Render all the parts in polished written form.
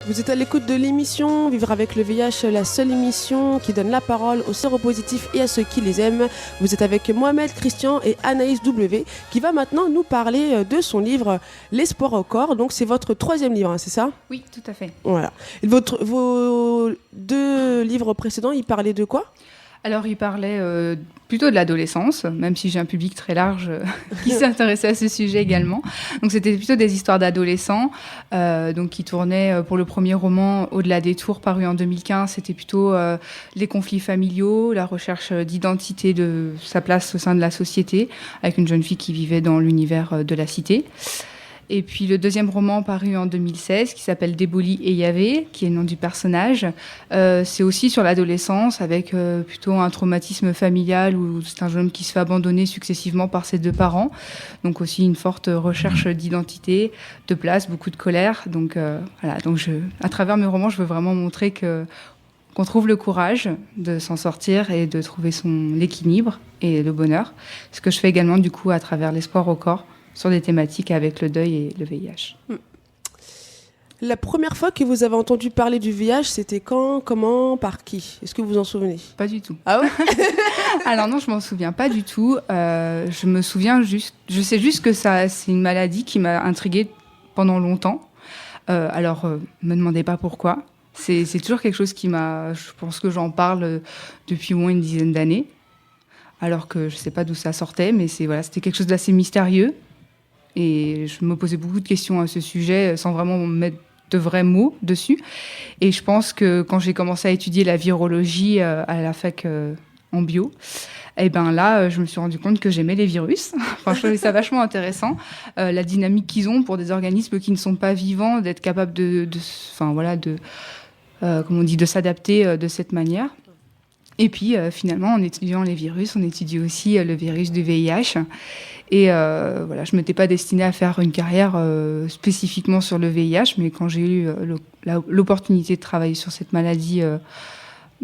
Vous êtes à l'écoute de l'émission Vivre avec le VIH, la seule émission qui donne la parole aux séropositifs et à ceux qui les aiment. Vous êtes avec Mohamed, Christian et Anaïs W qui va maintenant nous parler de son livre L'espoir au corps. Donc c'est votre 3e livre, hein, c'est ça ? Oui, tout à fait. Voilà. Et vos 2 livres précédents, ils parlaient de quoi ? Alors, il parlait plutôt de l'adolescence, même si j'ai un public très large qui s'intéressait à ce sujet également. Donc, c'était plutôt des histoires d'adolescents, donc qui tournaient pour le premier roman Au-delà des tours, paru en 2015. C'était plutôt les conflits familiaux, la recherche d'identité de sa place au sein de la société, avec une jeune fille qui vivait dans l'univers de la cité. Et puis le 2e roman paru en 2016 qui s'appelle Déboli et Yavé, qui est le nom du personnage. C'est aussi sur l'adolescence avec plutôt un traumatisme familial où c'est un jeune homme qui se fait abandonner successivement par ses 2 parents. Donc aussi une forte recherche d'identité, de place, beaucoup de colère. Donc voilà. Donc à travers mes romans, je veux vraiment montrer qu'on trouve le courage de s'en sortir et de trouver l'équilibre et le bonheur. Ce que je fais également du coup à travers l'espoir au corps, sur des thématiques avec le deuil et le VIH. La première fois que vous avez entendu parler du VIH, c'était quand, comment, par qui ? Est-ce que vous vous en souvenez ? Pas du tout. Ah ouais ? Alors non, je m'en souviens pas du tout. Je me souviens je sais juste que c'est une maladie qui m'a intriguée pendant longtemps. Me demandez pas pourquoi. C'est toujours quelque chose je pense que j'en parle depuis au moins une dizaine d'années. Alors que je sais pas d'où ça sortait, mais c'était quelque chose d'assez mystérieux. Et je me posais beaucoup de questions à ce sujet sans vraiment mettre de vrais mots dessus. Et je pense que quand j'ai commencé à étudier la virologie à la fac en bio, et ben là, je me suis rendu compte que j'aimais les virus. Enfin, je trouvais ça vachement intéressant, la dynamique qu'ils ont pour des organismes qui ne sont pas vivants, d'être capables de s'adapter de cette manière. Et puis, finalement, en étudiant les virus, on étudie aussi le virus du VIH. Et je ne m'étais pas destinée à faire une carrière spécifiquement sur le VIH, mais quand j'ai eu l'opportunité de travailler sur cette maladie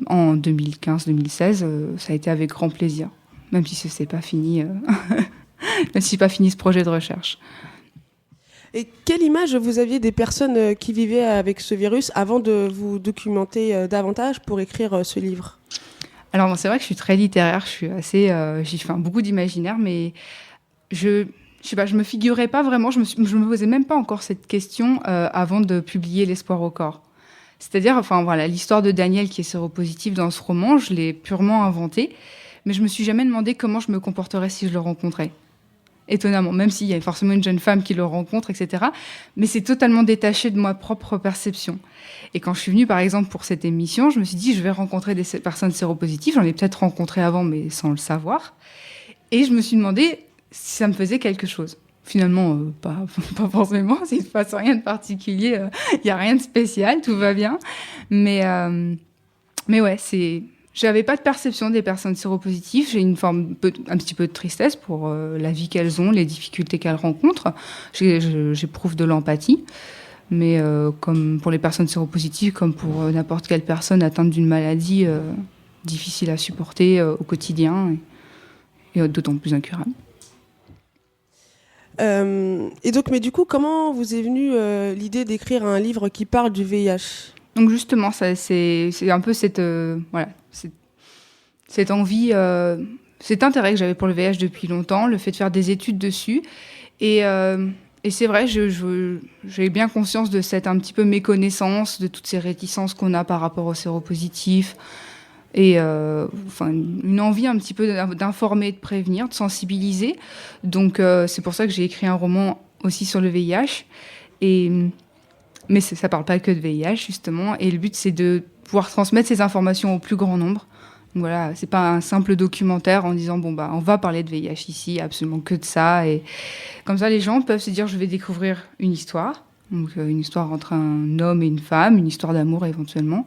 en 2015-2016, ça a été avec grand plaisir, même si ce n'est pas fini, même si pas fini ce projet de recherche. Et quelle image vous aviez des personnes qui vivaient avec ce virus avant de vous documenter davantage pour écrire ce livre ? Alors, c'est vrai que je suis très littéraire, j'ai fait beaucoup d'imaginaire, mais je me figurais pas vraiment, je me posais même pas encore cette question avant de publier L'espoir au corps. C'est-à-dire, l'histoire de Daniel qui est séropositif dans ce roman, je l'ai purement inventée, mais je me suis jamais demandé comment je me comporterais si je le rencontrais. Étonnamment, même s'il y a forcément une jeune femme qui le rencontre, etc. Mais c'est totalement détaché de ma propre perception. Et quand je suis venue, par exemple, pour cette émission, je me suis dit, je vais rencontrer des personnes séropositives. J'en ai peut-être rencontré avant, mais sans le savoir. Et je me suis demandé si ça me faisait quelque chose. Finalement, pas forcément. Il ne se passe rien de particulier. Il n'y a rien de spécial, tout va bien. Mais ouais, j'avais pas de perception des personnes séropositives. J'ai un petit peu de tristesse pour la vie qu'elles ont, les difficultés qu'elles rencontrent. J'éprouve de l'empathie. Mais comme pour les personnes séropositives, comme pour n'importe quelle personne atteinte d'une maladie difficile à supporter au quotidien et d'autant plus incurable. Et donc, mais du coup, comment vous est venue l'idée d'écrire un livre qui parle du VIH ? Donc justement, c'est un peu cette envie, cet intérêt que j'avais pour le VIH depuis longtemps, le fait de faire des études dessus. Et c'est vrai, j'ai bien conscience de cette un petit peu méconnaissance, de toutes ces réticences qu'on a par rapport aux séropositifs. Et une envie un petit peu d'informer, de prévenir, de sensibiliser. Donc c'est pour ça que j'ai écrit un roman aussi sur le VIH. Mais ça parle pas que de VIH, justement. Et le but, c'est de pouvoir transmettre ces informations au plus grand nombre. Donc voilà, c'est pas un simple documentaire en disant, on va parler de VIH ici, absolument que de ça. Et comme ça, les gens peuvent se dire, je vais découvrir une histoire. Donc une histoire entre un homme et une femme, une histoire d'amour éventuellement.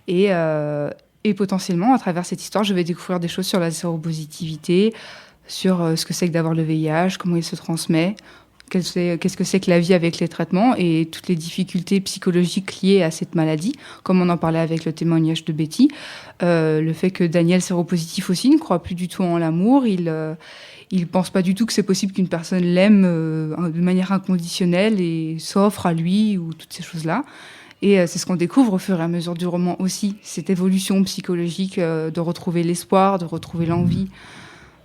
Et potentiellement, à travers cette histoire, je vais découvrir des choses sur la séropositivité, sur ce que c'est que d'avoir le VIH, comment il se transmet, qu'est-ce que c'est que la vie avec les traitements et toutes les difficultés psychologiques liées à cette maladie, comme on en parlait avec le témoignage de Betty. Le fait que Daniel, séropositif aussi, ne croit plus du tout en l'amour. il pense pas du tout que c'est possible qu'une personne l'aime de manière inconditionnelle et s'offre à lui ou toutes ces choses-là. Et c'est ce qu'on découvre au fur et à mesure du roman aussi, cette évolution psychologique de retrouver l'espoir, de retrouver l'envie.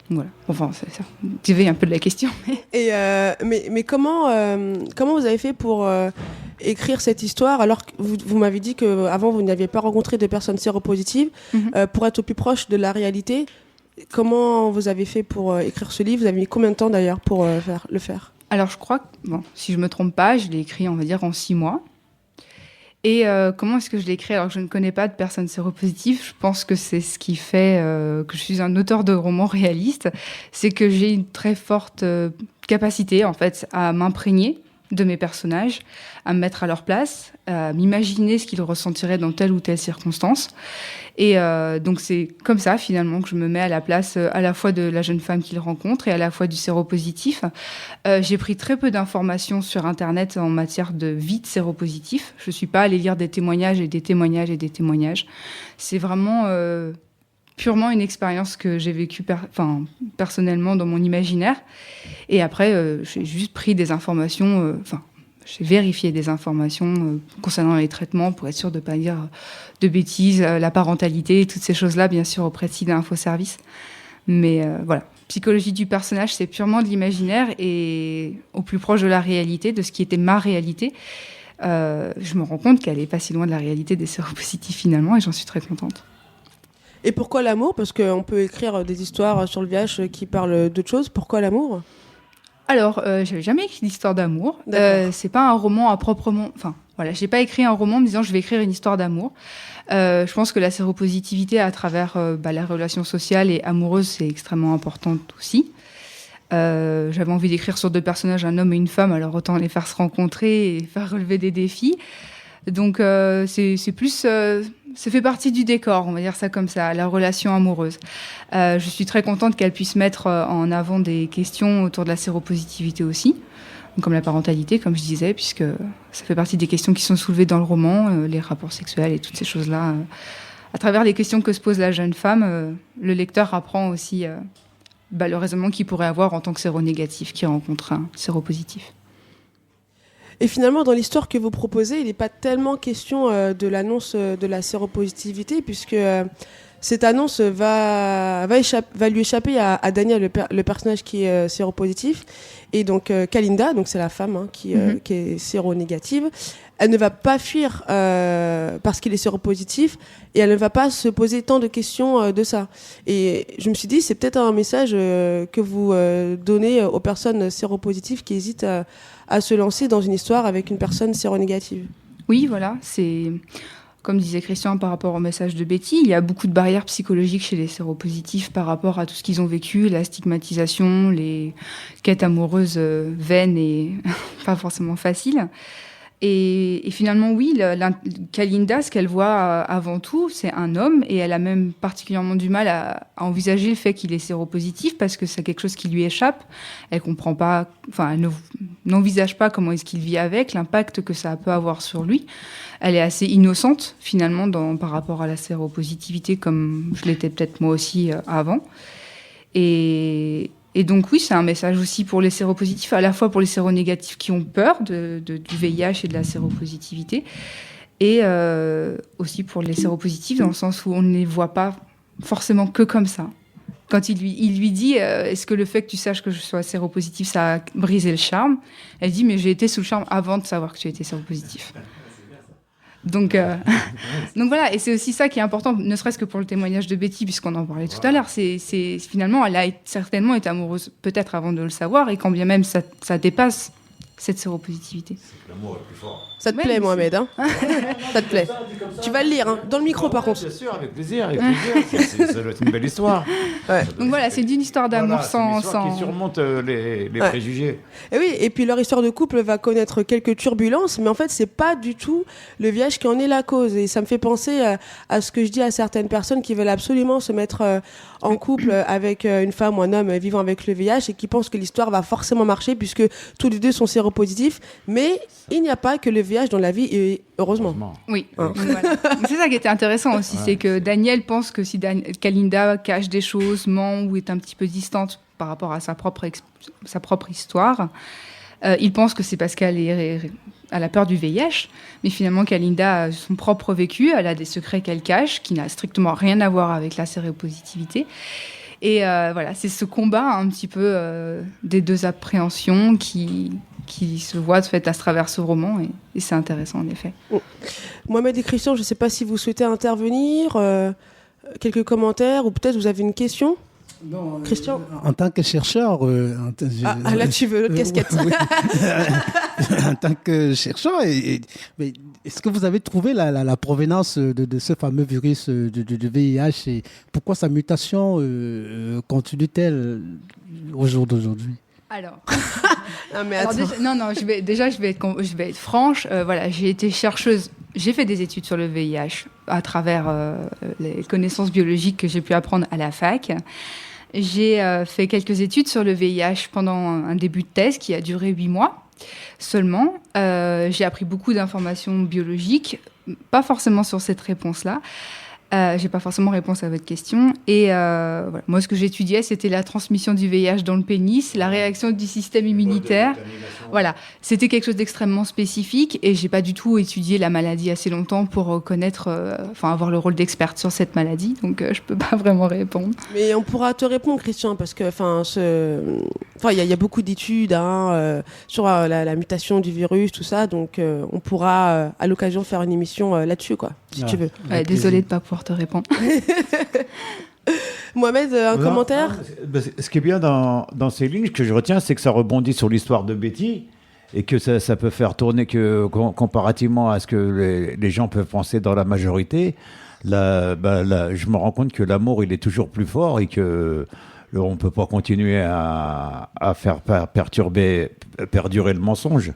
Voilà. Enfin, ça t'éveille un peu de la question. Et mais comment vous avez fait pour écrire cette histoire alors que vous m'avez dit qu'avant vous n'aviez pas rencontré de personnes séropositives pour être au plus proche de la réalité? Comment vous avez fait pour écrire ce livre? Vous avez mis combien de temps d'ailleurs pour le faire? Alors je crois que, si je me trompe pas, je l'ai écrit on va dire en 6 mois. Et comment est-ce que je l'ai écrit alors que je ne connais pas de personnes séropositives? Je pense que c'est ce qui fait que je suis un auteur de romans réalistes, c'est que j'ai une très forte capacité en fait à m'imprégner de mes personnages, à me mettre à leur place, à m'imaginer ce qu'ils ressentiraient dans telle ou telle circonstance. Et donc c'est comme ça finalement que je me mets à la place à la fois de la jeune femme qu'ils rencontrent et à la fois du séropositif. J'ai pris très peu d'informations sur Internet en matière de vie de séropositif. Je ne suis pas allée lire des témoignages et des témoignages et des témoignages. C'est vraiment purement une expérience que j'ai vécue personnellement dans mon imaginaire. Et après, j'ai juste pris des informations... j'ai vérifié des informations concernant les traitements pour être sûr de ne pas dire de bêtises, la parentalité, toutes ces choses-là, bien sûr, auprès de SIDA Info Service. Mais voilà, psychologie du personnage, c'est purement de l'imaginaire et au plus proche de la réalité, de ce qui était ma réalité. Je me rends compte qu'elle n'est pas si loin de la réalité des séropositifs finalement et j'en suis très contente. Et pourquoi l'amour? Parce qu'on peut écrire des histoires sur le VIH qui parlent d'autres choses. Pourquoi l'amour? Alors, j'avais jamais écrit d'histoire d'amour. C'est pas un roman à proprement... Enfin, voilà, j'ai pas écrit un roman en me disant je vais écrire une histoire d'amour. Je pense que la séropositivité à travers la relation sociale et amoureuse, c'est extrêmement importante aussi. J'avais envie d'écrire sur 2 personnages, un homme et une femme, alors autant les faire se rencontrer et faire relever des défis. Donc, c'est plus... ça fait partie du décor, on va dire ça comme ça, la relation amoureuse. Je suis très contente qu'elle puisse mettre en avant des questions autour de la séropositivité aussi, comme la parentalité, comme je disais, puisque ça fait partie des questions qui sont soulevées dans le roman, les rapports sexuels et toutes ces choses-là. À travers les questions que se pose la jeune femme, le lecteur apprend aussi le raisonnement qu'il pourrait avoir en tant que séronégatif qui rencontre un séropositif. Et finalement, dans l'histoire que vous proposez, il n'est pas tellement question de l'annonce de la séropositivité, puisque cette annonce va lui échapper à Daniel, le personnage qui est séropositif. Et donc, Kalinda, donc c'est la femme qui est séronégative, elle ne va pas fuir parce qu'il est séropositif et elle ne va pas se poser tant de questions de ça. Et je me suis dit, c'est peut-être un message que vous donnez aux personnes séropositives qui hésitent à se lancer dans une histoire avec une personne séronégative. Oui, voilà, c'est... Comme disait Christian par rapport au message de Betty, il y a beaucoup de barrières psychologiques chez les séropositifs par rapport à tout ce qu'ils ont vécu, la stigmatisation, les quêtes amoureuses vaines et pas forcément faciles. Et finalement, oui, Kalinda, ce qu'elle voit avant tout, c'est un homme, et elle a même particulièrement du mal à envisager le fait qu'il est séropositif parce que c'est quelque chose qui lui échappe. Elle comprend pas, elle n'envisage pas comment est-ce qu'il vit avec, l'impact que ça peut avoir sur lui. Elle est assez innocente finalement par rapport à la séropositivité, comme je l'étais peut-être moi aussi avant. Et donc oui, c'est un message aussi pour les séropositifs, à la fois pour les séronégatifs qui ont peur du VIH et de la séropositivité, et aussi pour les séropositifs dans le sens où on ne les voit pas forcément que comme ça. Quand il lui dit est-ce que le fait que tu saches que je sois séropositif, ça a brisé le charme? Elle dit mais j'ai été sous le charme avant de savoir que tu étais séropositif. Donc voilà, et c'est aussi ça qui est important, ne serait-ce que pour le témoignage de Betty, puisqu'on en parlait tout à l'heure. C'est finalement, elle a certainement été amoureuse, peut-être avant de le savoir, et quand bien même ça dépasse cette séropositivité. L'amour est plus fort. Ça te plaît, Mohamed, hein? Ça te plaît. Tu vas le lire, hein, dans le micro par contre. Bien sûr, avec plaisir. Ça doit être une belle histoire. Ouais. Donc voilà, c'est d'une histoire d'amour sans... qui surmonte les préjugés. Et oui, et puis leur histoire de couple va connaître quelques turbulences, mais en fait, c'est pas du tout le VIH qui en est la cause. Et ça me fait penser à ce que je dis à certaines personnes qui veulent absolument se mettre en couple avec une femme ou un homme vivant avec le VIH et qui pensent que l'histoire va forcément marcher puisque tous les deux sont séropositifs. Mais il n'y a pas que le VIH dans la vie, et heureusement. Oui, voilà. C'est ça qui était intéressant aussi, c'est que Daniel pense que si Kalinda cache des choses, ment ou est un petit peu distante par rapport à sa propre histoire. Il pense que c'est parce qu'elle a peur du VIH, mais finalement Kalinda a son propre vécu, elle a des secrets qu'elle cache, qui n'a strictement rien à voir avec la séropositivité. Et voilà, c'est ce combat un petit peu des deux appréhensions qui se voit fait à travers ce roman, et c'est intéressant en effet. Mohamed et Christian, je ne sais pas si vous souhaitez intervenir, quelques commentaires, ou peut-être vous avez une question. Non, Christian, en tant que chercheur... là tu veux l'autre casquette. Oui. En tant que chercheur, mais est-ce que vous avez trouvé la provenance de ce fameux virus de VIH, et pourquoi sa mutation continue-t-elle au jour d'aujourd'hui? Alors, je vais être franche. Voilà, j'ai été chercheuse. J'ai fait des études sur le VIH à travers les connaissances biologiques que j'ai pu apprendre à la fac. J'ai fait quelques études sur le VIH pendant un début de thèse qui a duré 8 mois seulement. J'ai appris beaucoup d'informations biologiques, pas forcément sur cette réponse-là. J'ai pas forcément réponse à votre question. Et voilà. Moi, ce que j'étudiais, c'était la transmission du VIH dans le pénis, la réaction du système immunitaire. Voilà, c'était quelque chose d'extrêmement spécifique, et j'ai pas du tout étudié la maladie assez longtemps pour connaître, avoir le rôle d'experte sur cette maladie. Donc, je peux pas vraiment répondre. Mais on pourra te répondre, Christian, parce que il y a beaucoup d'études sur la mutation du virus, tout ça. Donc, on pourra à l'occasion faire une émission là-dessus, quoi, si tu veux. Désolée de pas pouvoir te répondre. Mohamed, commentaire? Ce qui est bien dans ces lignes, ce que je retiens, c'est que ça rebondit sur l'histoire de Betty, et que ça peut faire tourner que, comparativement à ce que les gens peuvent penser dans la majorité, je me rends compte que l'amour, il est toujours plus fort, et que on ne peut pas continuer à faire perdurer le mensonge.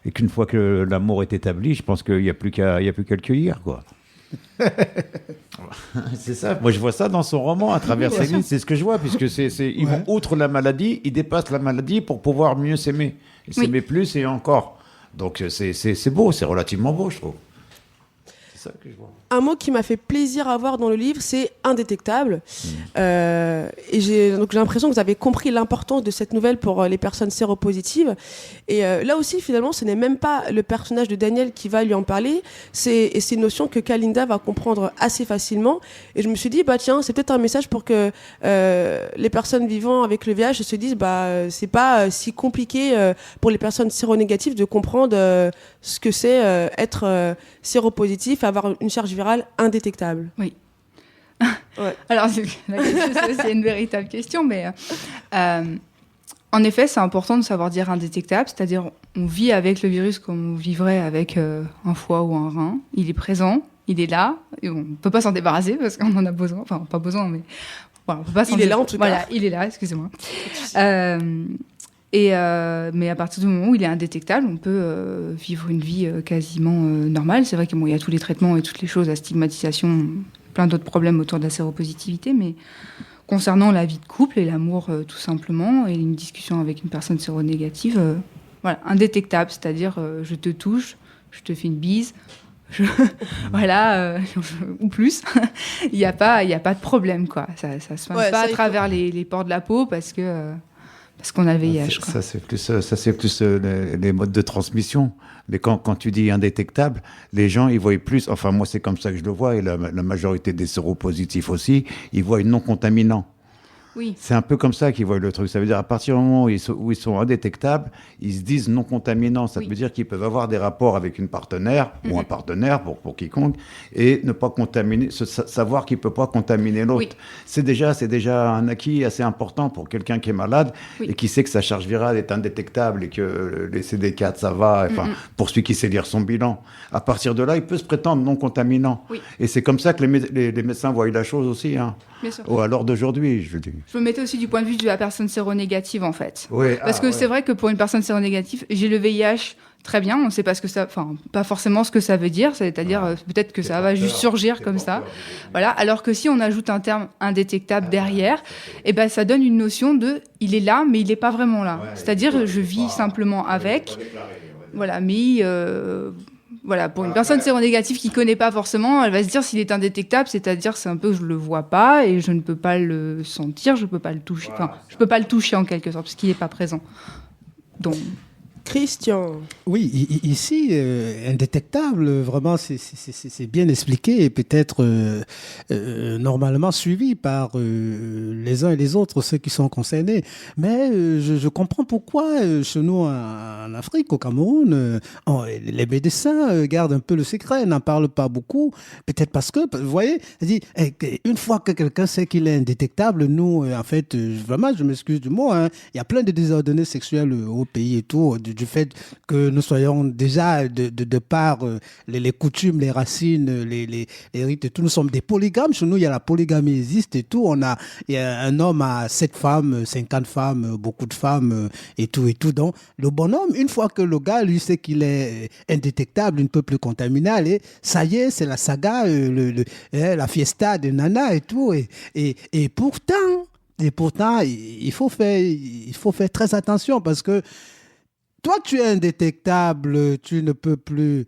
Et qu'une fois que l'amour est établi, je pense qu'il n'y a plus qu'à le cueillir, quoi. C'est ça. Moi, je vois ça dans son roman, à travers ses lignes. C'est ce que je vois, puisque ils vont outre la maladie, ils dépassent la maladie pour pouvoir mieux s'aimer, et s'aimer plus et encore. Donc c'est beau, c'est relativement beau, je trouve. C'est ça que je vois. Un mot qui m'a fait plaisir à voir dans le livre, c'est indétectable. Et j'ai l'impression que vous avez compris l'importance de cette nouvelle pour les personnes séropositives. Et là aussi, finalement, ce n'est même pas le personnage de Daniel qui va lui en parler. C'est une notion que Kalinda va comprendre assez facilement. Et je me suis dit, tiens, c'est peut-être un message pour que les personnes vivant avec le VIH se disent, c'est pas si compliqué pour les personnes séronégatives de comprendre ce que c'est être séropositif, avoir une charge virale indétectable. Oui. Ouais. Alors, c'est une véritable question, mais en effet, c'est important de savoir dire indétectable, c'est-à-dire on vit avec le virus comme on vivrait avec un foie ou un rein. Il est présent, il est là, et on ne peut pas s'en débarrasser parce qu'on en a besoin. Enfin, pas besoin, mais voilà, on peut pas s'en Il est là en tout cas. Voilà, il est là, excusez-moi. Mais à partir du moment où il est indétectable, on peut vivre une vie quasiment normale. C'est vrai qu'il y a tous les traitements et toutes les choses, la stigmatisation, plein d'autres problèmes autour de la séropositivité, mais concernant la vie de couple et l'amour tout simplement, et une discussion avec une personne séronégative, voilà, indétectable, c'est-à-dire je te touche, je te fais une bise, ou plus, il n'y a pas de problème, quoi. Ça ne se passe pas à travers les pores de la peau parce qu'on a le VIH. Ça, c'est plus les modes de transmission. Mais quand tu dis indétectable, les gens, ils voient plus... Enfin, moi, c'est comme ça que je le vois, et la majorité des séropositifs aussi, ils voient non contaminant. Oui. C'est un peu comme ça qu'ils voient le truc. Ça veut dire, à partir du moment où ils sont indétectables, ils se disent non contaminants. Ça veut dire qu'ils peuvent avoir des rapports avec une partenaire ou un partenaire, pour quiconque, et ne pas contaminer, savoir qu'il ne peut pas contaminer l'autre. Oui. C'est déjà un acquis assez important pour quelqu'un qui est malade et qui sait que sa charge virale est indétectable et que les CD4, ça va. Enfin, pour celui qui sait lire son bilan. À partir de là, il peut se prétendre non contaminant. Oui. Et c'est comme ça que les médecins voient la chose aussi. Hein. Bien sûr. À l'heure d'aujourd'hui, je dis. Je me mettais aussi du point de vue de la personne séronégative, en fait. Oui, parce que c'est vrai que pour une personne séronégative, j'ai le VIH, très bien, on ne sait pas ce que ça... Enfin, pas forcément ce que ça veut dire, c'est-à-dire peut-être que ça va juste surgir comme ça. Voilà. Alors que si on ajoute un terme indétectable derrière, ça donne une notion de « il est là, mais il n'est pas vraiment là ». C'est-à-dire je vis simplement avec, voilà, mais... voilà, pour une personne séronégative qui connaît pas forcément, elle va se dire s'il est indétectable, c'est-à-dire c'est un peu je le vois pas et je ne peux pas le sentir, je peux pas le toucher, enfin, je peux pas le toucher en quelque sorte parce qu'il est pas présent. Donc Christian. Oui, ici, indétectable, vraiment, c'est bien expliqué et peut-être normalement suivi par les uns et les autres, ceux qui sont concernés. Mais je comprends pourquoi chez nous en Afrique, au Cameroun, les médecins gardent un peu le secret, n'en parlent pas beaucoup. Peut-être parce que, vous voyez, une fois que quelqu'un sait qu'il est indétectable, nous, en fait, vraiment, je m'excuse du mot, hein, il y a plein de désordonnés sexuels au pays et tout, du fait que nous soyons déjà, de par les coutumes, les racines, les rites et tout, nous sommes des polygames. Chez nous, il y a la polygamie existe et tout. Il y a un homme à 7 femmes, 50 femmes, beaucoup de femmes et tout. Donc, le bonhomme, une fois que le gars, lui, sait qu'il est indétectable, il ne peut plus contaminer, allez, ça y est, c'est la saga, la fiesta de Nana et tout. Et pourtant, il faut faire très attention parce que toi, tu es indétectable, tu ne peux plus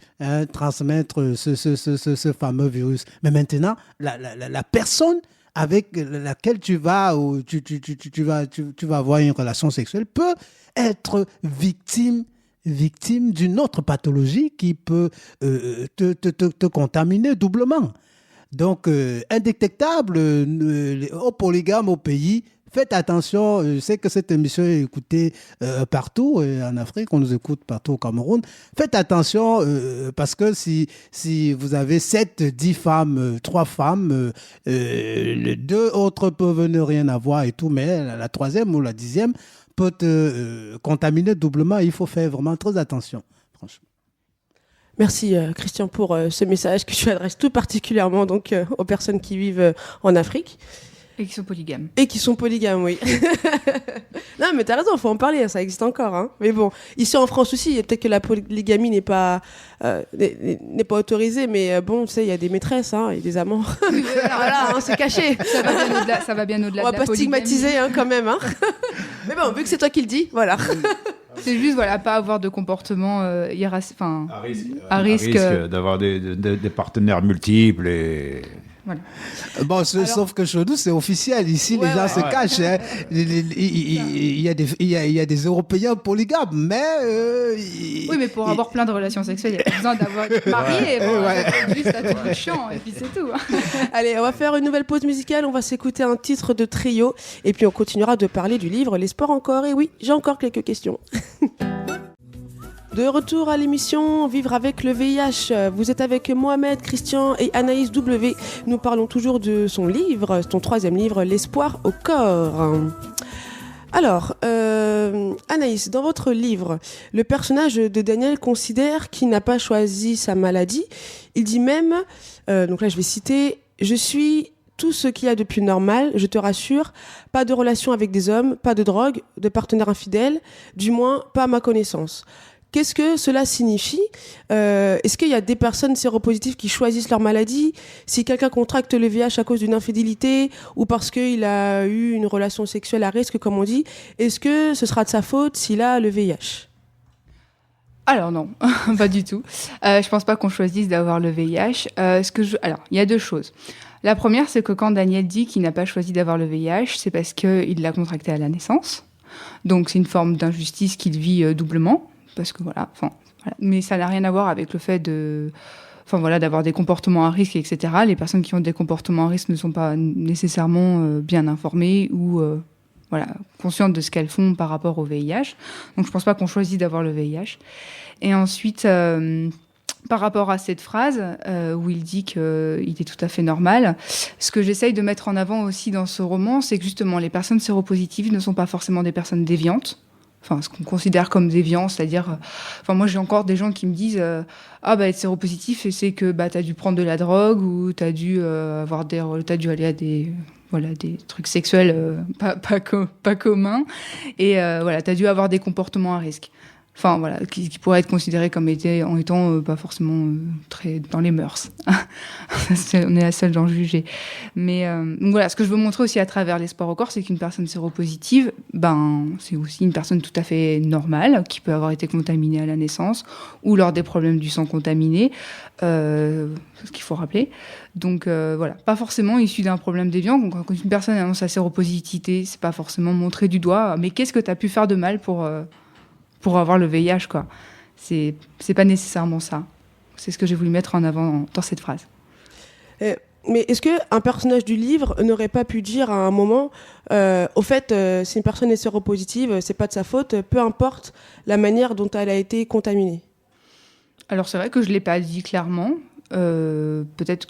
transmettre ce fameux virus. Mais maintenant, la personne avec laquelle tu vas avoir une relation sexuelle peut être victime d'une autre pathologie qui peut te contaminer doublement. Donc, indétectable, au polygame au pays. Faites attention, je sais que cette émission est écoutée partout en Afrique, on nous écoute partout au Cameroun. Faites attention parce que si vous avez 7, 10 femmes, 3 femmes, les 2 autres peuvent ne rien avoir et tout, mais la 3e ou la 10e peut te contaminer doublement. Il faut faire vraiment très attention, franchement. Merci Christian pour ce message que tu adresses tout particulièrement donc, aux personnes qui vivent en Afrique. et qui sont polygames. Et qui sont polygames, oui. Non, mais t'as raison, il faut en parler, ça existe encore. Hein. Mais bon, ici en France aussi, peut-être que la polygamie n'est pas autorisée, mais bon, tu sais, il y a des maîtresses hein, et des amants. Voilà, hein, c'est caché. Ça va bien au-delà. On va pas stigmatiser hein, quand même. Hein. Mais bon, vu que c'est toi qui le dis, voilà. C'est juste, voilà, pas avoir de comportement à risque d'avoir des partenaires multiples et... Voilà. Bon, sauf que chez nous, c'est officiel. Ici, les gens se cachent. Hein. Il y a des Européens polygames, mais... oui, mais pour avoir plein de relations sexuelles, il n'y a pas besoin d'avoir marié. Juste à tout le champ, et puis c'est tout. Allez, on va faire une nouvelle pause musicale. On va s'écouter un titre de Trio. Et puis, on continuera de parler du livre Les sports encore. Et oui, j'ai encore quelques questions. De retour à l'émission Vivre avec le VIH. Vous êtes avec Mohamed, Christian et Anaïs W. Nous parlons toujours de son livre, son 3e livre, L'espoir au corps. Alors, Anaïs, dans votre livre, le personnage de Daniel considère qu'il n'a pas choisi sa maladie. Il dit même, donc là je vais citer, « Je suis tout ce qu'il y a de plus normal, je te rassure, pas de relation avec des hommes, pas de drogue, de partenaires infidèles, du moins pas à ma connaissance. » Qu'est-ce que cela signifie ? Est-ce qu'il y a des personnes séropositives qui choisissent leur maladie ? Si quelqu'un contracte le VIH à cause d'une infidélité ou parce qu'il a eu une relation sexuelle à risque, comme on dit, est-ce que ce sera de sa faute s'il a le VIH ? Alors non, pas du tout. Je pense pas qu'on choisisse d'avoir le VIH. Alors, il y a 2 choses. La première, c'est que quand Daniel dit qu'il n'a pas choisi d'avoir le VIH, c'est parce qu'il l'a contracté à la naissance. Donc c'est une forme d'injustice qu'il vit doublement. Parce que voilà. Mais ça n'a rien à voir avec le fait d'avoir des comportements à risque, etc. Les personnes qui ont des comportements à risque ne sont pas nécessairement bien informées ou conscientes de ce qu'elles font par rapport au VIH. Donc je pense pas qu'on choisit d'avoir le VIH. Et ensuite, par rapport à cette phrase où il dit qu'il est tout à fait normal, ce que j'essaye de mettre en avant aussi dans ce roman, c'est que justement les personnes séropositives ne sont pas forcément des personnes déviantes. Enfin, ce qu'on considère comme déviant, c'est-à-dire... moi, j'ai encore des gens qui me disent être séropositif, c'est que t'as dû prendre de la drogue ou t'as dû aller à des trucs sexuels pas communs et t'as dû avoir des comportements à risque. enfin voilà, qui pourraient être considérés comme en étant pas forcément très dans les mœurs. On est la seule d'en juger. Mais donc voilà, ce que je veux montrer aussi à travers les sports au corps, c'est qu'une personne séropositive, c'est aussi une personne tout à fait normale, qui peut avoir été contaminée à la naissance ou lors des problèmes du sang contaminé, ce qu'il faut rappeler. Donc voilà, pas forcément issu d'un problème déviant. Donc, quand une personne annonce sa séropositivité, c'est pas forcément montrer du doigt, mais qu'est-ce que tu as pu faire de mal pour avoir le VIH, quoi. C'est pas nécessairement ça. C'est ce que j'ai voulu mettre en avant dans cette phrase. Mais est-ce qu'un personnage du livre n'aurait pas pu dire à un moment, au fait, si une personne est séropositive, c'est pas de sa faute, peu importe la manière dont elle a été contaminée? Alors c'est vrai que je l'ai pas dit clairement. Peut-être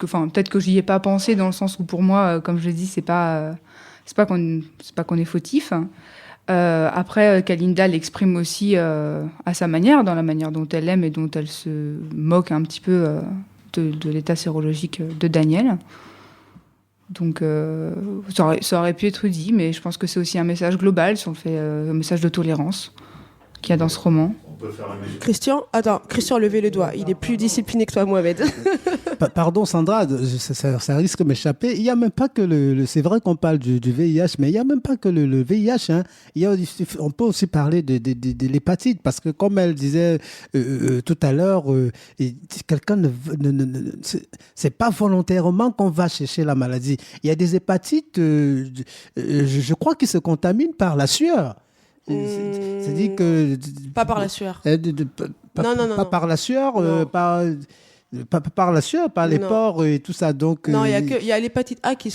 que j'y ai pas pensé, dans le sens où pour moi, comme je l'ai dit, c'est pas qu'on est fautif. Après, Kalinda l'exprime aussi à sa manière, dans la manière dont elle aime et dont elle se moque un petit peu de l'état sérologique de Daniel. Donc ça aurait pu être dit, mais je pense que c'est aussi un message global sur le fait, un message de tolérance qu'il y a dans ce roman. Christian, levez le doigt. Il est plus discipliné que toi, Mohamed. Pardon, Sandra, ça risque de m'échapper. Il n'y a même pas que c'est vrai qu'on parle du VIH, mais il n'y a même pas que le VIH. Hein. On peut aussi parler de l'hépatite, parce que comme elle disait tout à l'heure, quelqu'un c'est pas volontairement qu'on va chercher la maladie. Il y a des hépatites, je crois, qui se contaminent par la sueur. C'est-à-dire que... Pas par la sueur. Pas par la sueur, par la sueur, par les pores et tout ça. Donc, non, il y a l'hépatite A qui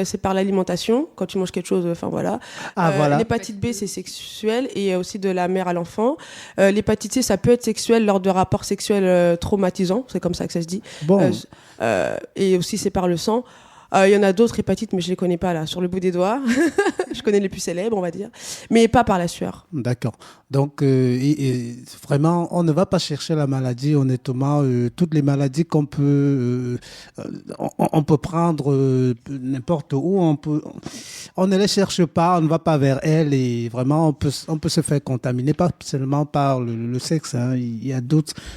c'est par l'alimentation, quand tu manges quelque chose, enfin voilà. Voilà. L'hépatite B, c'est sexuel et aussi de la mère à l'enfant. L'hépatite C, ça peut être sexuel lors de rapports sexuels traumatisants, c'est comme ça que ça se dit. Bon. Et aussi, c'est par le sang. Il y en a d'autres hépatites, mais je les connais pas là, sur le bout des doigts. Je connais les plus célèbres, on va dire, mais pas par la sueur. D'accord. Donc, vraiment, on ne va pas chercher la maladie, honnêtement. Toutes les maladies qu'on peut, on peut prendre n'importe où, on ne les cherche pas, on ne va pas vers elles, et vraiment, on peut se faire contaminer, pas seulement par le sexe. Hein. Il y a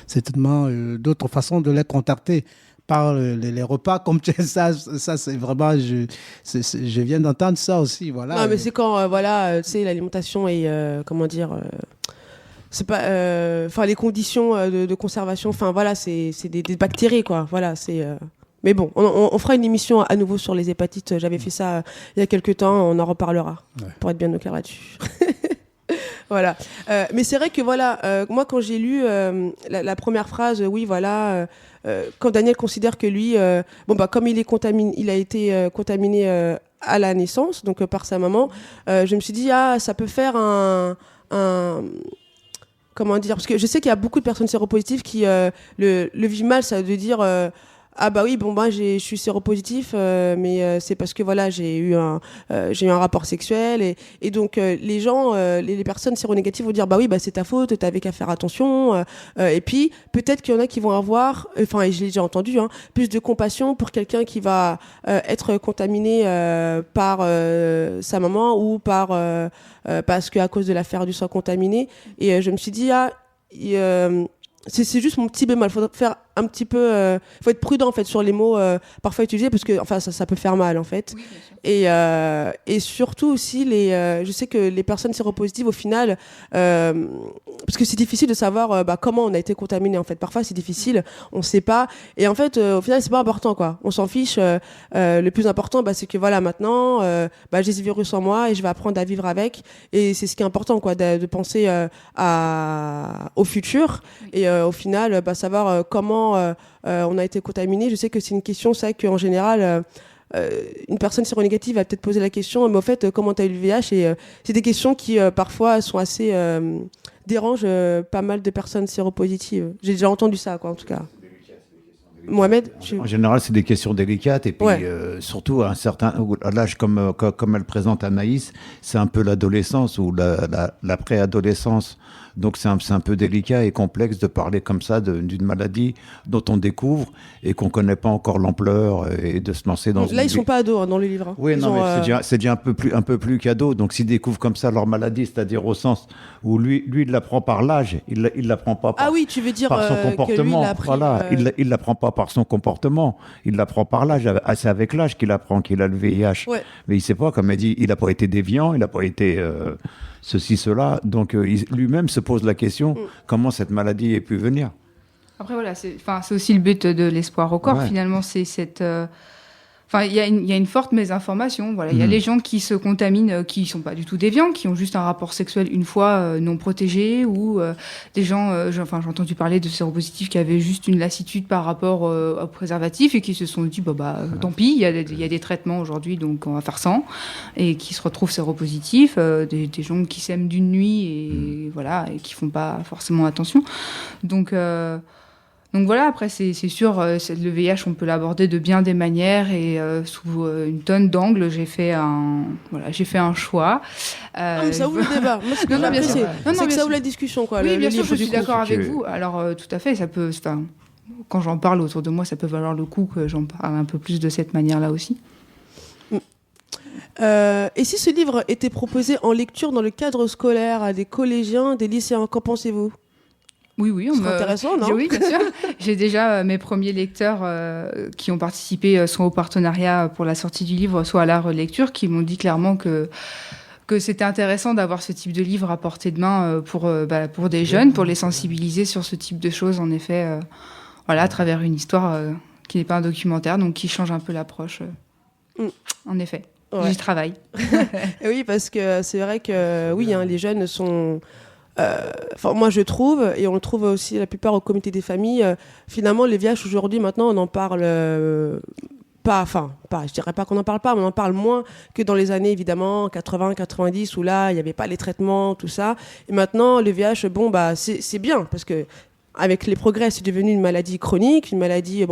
certainement d'autres façons de les contacter. Par les repas, comme tu sais, ça c'est vraiment, je viens d'entendre ça aussi, voilà. Non, mais c'est quand, tu sais, l'alimentation et, comment dire, c'est pas, les conditions de conservation, enfin, voilà, c'est des bactéries, quoi, voilà, c'est... Mais bon, on fera une émission à nouveau sur les hépatites, j'avais fait ça il y a quelques temps, on en reparlera, pour être bien au clair là-dessus. Voilà. Mais c'est vrai que, voilà, moi, quand j'ai lu la première phrase, quand Daniel considère que lui, comme il a été contaminé à la naissance, donc par sa maman, je me suis dit, ça peut faire comment dire, parce que je sais qu'il y a beaucoup de personnes séropositives qui le vivent mal, ça veut dire... je suis séropositif, mais c'est parce que voilà, j'ai eu un rapport sexuel et donc les gens, les personnes séronégatives vont dire c'est ta faute, t'avais qu'à faire attention, et puis peut-être qu'il y en a qui vont avoir, et je l'ai déjà entendu, plus de compassion pour quelqu'un qui va être contaminé par sa maman ou parce qu'à cause de l'affaire du sang contaminé, et je me suis dit c'est juste mon petit bémol. Faut faire un petit peu, faut être prudent en fait sur les mots parfois utilisés parce que ça peut faire mal en fait. Oui, et surtout aussi je sais que les personnes séropositives au final, parce que c'est difficile de savoir comment on a été contaminé en fait. Parfois c'est difficile, on sait pas. Et en fait au final c'est pas important quoi. On s'en fiche. Le plus important c'est que voilà maintenant j'ai ce virus en moi et je vais apprendre à vivre avec. Et c'est ce qui est important quoi, de penser au futur et au final savoir comment on a été contaminé. Je sais que c'est une question, c'est vrai qu'en général, une personne séronégative va peut-être poser la question, mais au fait, comment tu as eu le VIH? Et c'est des questions qui, parfois, sont assez... dérangent pas mal de personnes séropositives. J'ai déjà entendu ça, quoi, en tout cas. Mohamed, En général, c'est des questions délicates et puis Ouais. surtout à un certain à l'âge comme elle présente Anaïs, c'est un peu l'adolescence ou la préadolescence. Donc c'est un peu délicat et complexe de parler comme ça d'une maladie dont on découvre et qu'on connaît pas encore l'ampleur et de se lancer dans Là, ils sont pas ados dans le livre. Hein. Oui, Ils non, ont, mais c'est déjà un peu plus cadeau. Donc, s'ils découvrent comme ça leur maladie, c'est-à-dire au sens où lui, il l'apprend par l'âge, il l'apprend pas par, Ah oui, tu veux dire par son que lui, comportement. il a appris, Voilà, il l'apprend pas par son comportement, il l'apprend par l'âge. C'est avec l'âge qu'il apprend qu'il a le VIH. Ouais. Mais il sait pas, comme elle dit, il a pas été déviant, il a pas été ceci, cela. Donc, lui-même se pose la question comment cette maladie est pu venir. Après, voilà, c'est aussi le but de l'espoir au corps, Ouais. finalement, c'est cette... il y a une forte mésinformation. Voilà. Il y a les gens qui se contaminent, qui ne sont pas du tout déviants, qui ont juste un rapport sexuel une fois non protégé, ou des gens, j'ai entendu parler de séropositifs qui avaient juste une lassitude par rapport au préservatif et qui se sont dit, tant pis, il y a des traitements aujourd'hui, donc on va faire sans, et qui se retrouvent séropositifs, des gens qui s'aiment d'une nuit et, voilà, et qui ne font pas forcément attention. Donc voilà, après c'est sûr, le VIH on peut l'aborder de bien des manières et sous une tonne d'angles. J'ai fait un choix. mais ça ouvre le débat. Moi, ce que Non, j'ai bien apprécié, sûr. Non, c'est que bien ça sûr. ouvre la discussion. Quoi, Oui, le bien sûr, livre, je du suis coup. d'accord avec que- vous. Alors tout à fait, ça peut. Quand j'en parle autour de moi, ça peut valoir le coup que j'en parle un peu plus de cette manière-là aussi. Et si ce livre était proposé en lecture dans le cadre scolaire à des collégiens, des lycéens, qu'en pensez-vous? Oui, C'est intéressant, non? Oui, bien sûr. J'ai déjà mes premiers lecteurs qui ont participé soit au partenariat pour la sortie du livre, soit à la relecture, qui m'ont dit clairement que c'était intéressant d'avoir ce type de livre à portée de main pour des jeunes, pour les sensibiliser sur ce type de choses, en effet, à travers une histoire qui n'est pas un documentaire, donc qui change un peu l'approche. En effet, Ouais. j'y travaille. Et oui, parce que c'est vrai que oui, hein, les jeunes sont. Moi, je trouve, et on le trouve aussi la plupart au comité des familles. Finalement, les VIH aujourd'hui, maintenant, on en parle. Je dirais pas qu'on n'en parle pas, mais on en parle moins que dans les années, évidemment, 80, 90, où là, il n'y avait pas les traitements, tout ça. Et maintenant, le VIH, c'est bien, parce que avec les progrès, c'est devenu une maladie chronique, une maladie,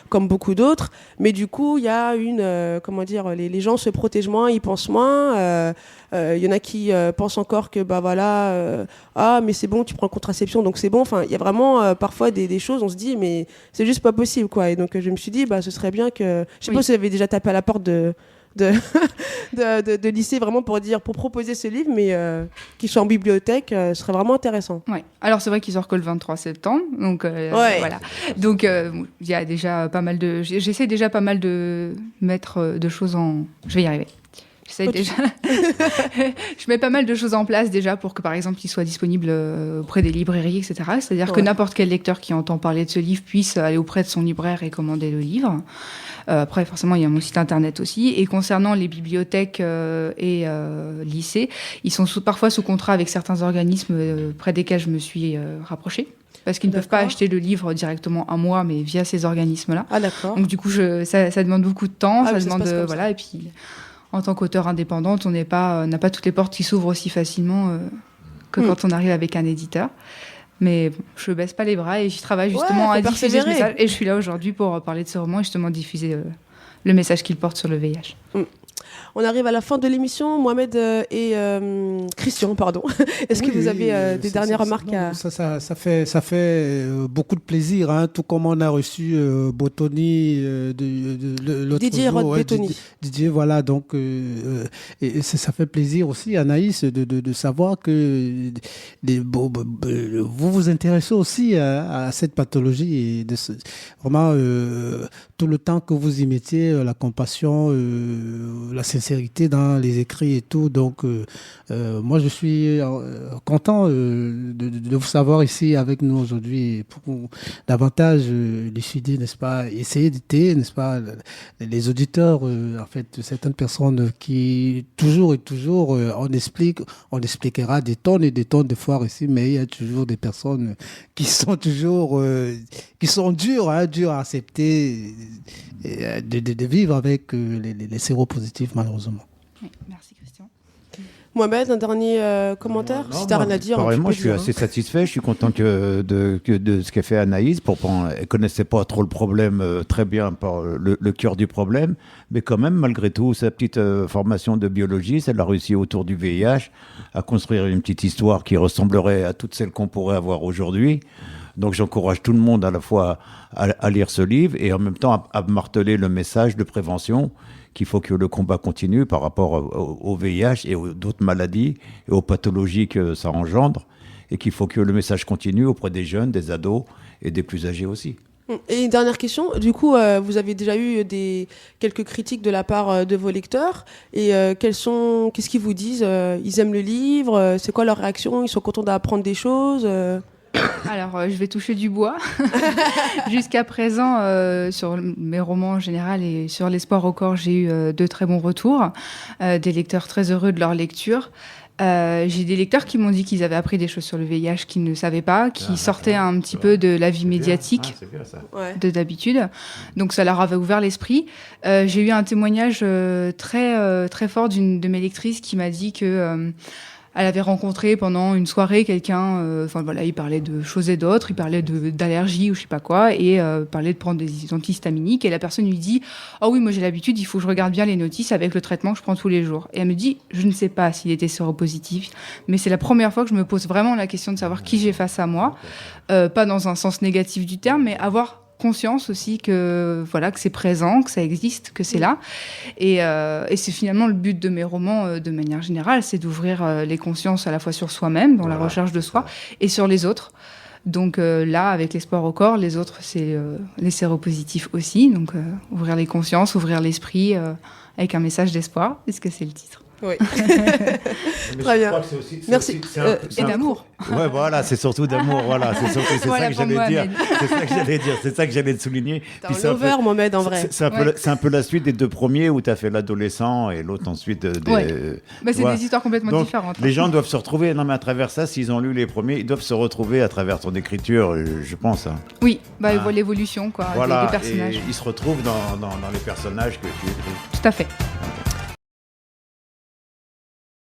comme beaucoup d'autres. Mais du coup, il y a les gens se protègent moins, ils pensent moins. Il y en a qui pensent encore que, mais c'est bon, tu prends contraception, donc c'est bon. Enfin, il y a vraiment parfois des choses, on se dit, mais c'est juste pas possible, quoi. Et donc, je me suis dit, ce serait bien que. Je sais pas si vous avez déjà tapé à la porte de lycée vraiment pour proposer ce livre, mais qui soit en bibliothèque, ce serait vraiment intéressant. Ouais. Alors c'est vrai qu'il sort que le 23 septembre, donc Ouais. voilà. Donc il y a déjà pas mal de. J'essaie déjà pas mal de mettre de choses en. Je vais y arriver. J'essaie déjà. Je mets pas mal de choses en place déjà pour que par exemple il soit disponible auprès des librairies, etc. C'est-à-dire que n'importe quel lecteur qui entend parler de ce livre puisse aller auprès de son libraire et commander le livre. Après, forcément, il y a mon site internet aussi. Et concernant les bibliothèques et lycées, ils sont parfois sous contrat avec certains organismes près desquels je me suis rapprochée. Parce qu'ils ne peuvent pas acheter le livre directement à moi, mais via ces organismes-là. Ah, d'accord. Donc, du coup, ça demande beaucoup de temps. Ah, ça oui, ça se demande, passe comme ça. voilà. Et puis, en tant qu'auteur indépendante, on n'a pas toutes les portes qui s'ouvrent aussi facilement que quand on arrive avec un éditeur. Mais bon, je baisse pas les bras et j'y travaille justement à diffuser ce message. Et je suis là aujourd'hui pour parler de ce roman et justement diffuser le message qu'il porte sur le VIH. On arrive à la fin de l'émission. Mohamed et Christian, pardon. Est-ce que vous avez des dernières remarques à... Ça fait beaucoup de plaisir, hein, tout comme on a reçu Bottoni l'autre Didier jour. Roth-Bottoni. Didier, voilà, donc et ça fait plaisir aussi, Anaïs, de savoir que vous vous intéressez aussi à cette pathologie et vraiment tout le temps que vous y mettiez, la compassion, la sincérité dans les écrits et tout. Donc, moi, je suis content de vous savoir ici avec nous aujourd'hui pour davantage élucider, n'est-ce pas, essayer d'aider, n'est-ce pas, les auditeurs, en fait, certaines personnes qui, toujours et toujours, on expliquera des tonnes et des tonnes de fois ici, mais il y a toujours des personnes qui sont toujours, qui sont dures à accepter de vivre avec les séropositifs, malheureusement. Oui, merci Christian. Mohamed, un dernier commentaire? Non, Si t'as rien à dire, pareil, tu moi, peux je suis dire, assez satisfait. Je suis content de ce qu'a fait Anaïs. Elle connaissait pas trop le problème très bien par le cœur du problème, mais quand même, malgré tout, sa petite formation de biologiste, elle a réussi autour du VIH à construire une petite histoire qui ressemblerait à toutes celles qu'on pourrait avoir aujourd'hui. Donc j'encourage tout le monde à la fois à lire ce livre et en même temps à marteler le message de prévention qu'il faut que le combat continue par rapport au VIH et aux d'autres maladies et aux pathologies que ça engendre, et qu'il faut que le message continue auprès des jeunes, des ados et des plus âgés aussi. Et une dernière question, du coup, vous avez déjà eu quelques critiques de la part de vos lecteurs, et qu'est-ce qu'ils vous disent? Ils aiment le livre? C'est quoi leur réaction? Ils sont contents d'apprendre des choses? Alors, je vais toucher du bois. Jusqu'à présent, sur mes romans en général et sur l'espoir au corps, j'ai eu de très bons retours, des lecteurs très heureux de leur lecture. J'ai des lecteurs qui m'ont dit qu'ils avaient appris des choses sur le VIH qu'ils ne savaient pas, qui sortaient un petit peu de la vie médiatique C'est bien, ça. de d'habitude. Donc ça leur avait ouvert l'esprit. J'ai eu un témoignage très fort d'une de mes lectrices qui m'a dit que elle avait rencontré pendant une soirée quelqu'un, il parlait de choses et d'autres, il parlait d'allergies ou je sais pas quoi, et parlait de prendre des antihistaminiques, et la personne lui dit « Ah oui, moi j'ai l'habitude, il faut que je regarde bien les notices avec le traitement que je prends tous les jours. » Et elle me dit « Je ne sais pas s'il était séropositif, mais c'est la première fois que je me pose vraiment la question de savoir qui j'ai face à moi, pas dans un sens négatif du terme, mais avoir conscience aussi que c'est présent, que ça existe, que c'est là. Et c'est finalement le but de mes romans de manière générale, c'est d'ouvrir les consciences à la fois sur soi-même, dans la recherche de soi, et sur les autres. Donc là, avec l'espoir au corps, les autres, c'est les séropositifs aussi. Donc ouvrir les consciences, ouvrir l'esprit avec un message d'espoir, puisque c'est le titre. Oui. Très bien. Merci. Et d'amour. Ouais, voilà, c'est surtout d'amour. Voilà, c'est Voilà ça que pour j'allais dire. Mohamed. C'est ça que j'allais dire. C'est ça que j'allais te souligner. T'es un lover, Mohamed, en vrai. C'est un peu la suite des deux premiers où tu as fait l'adolescent et l'autre ensuite des. Ouais. C'est des histoires complètement Donc, différentes. Les gens doivent se retrouver. Non, mais à travers ça, s'ils ont lu les premiers, ils doivent se retrouver à travers ton écriture, je pense. Hein. Oui, ils voient l'évolution des personnages. Et ils se retrouvent dans les personnages que tu écris. Tout à fait. Ok.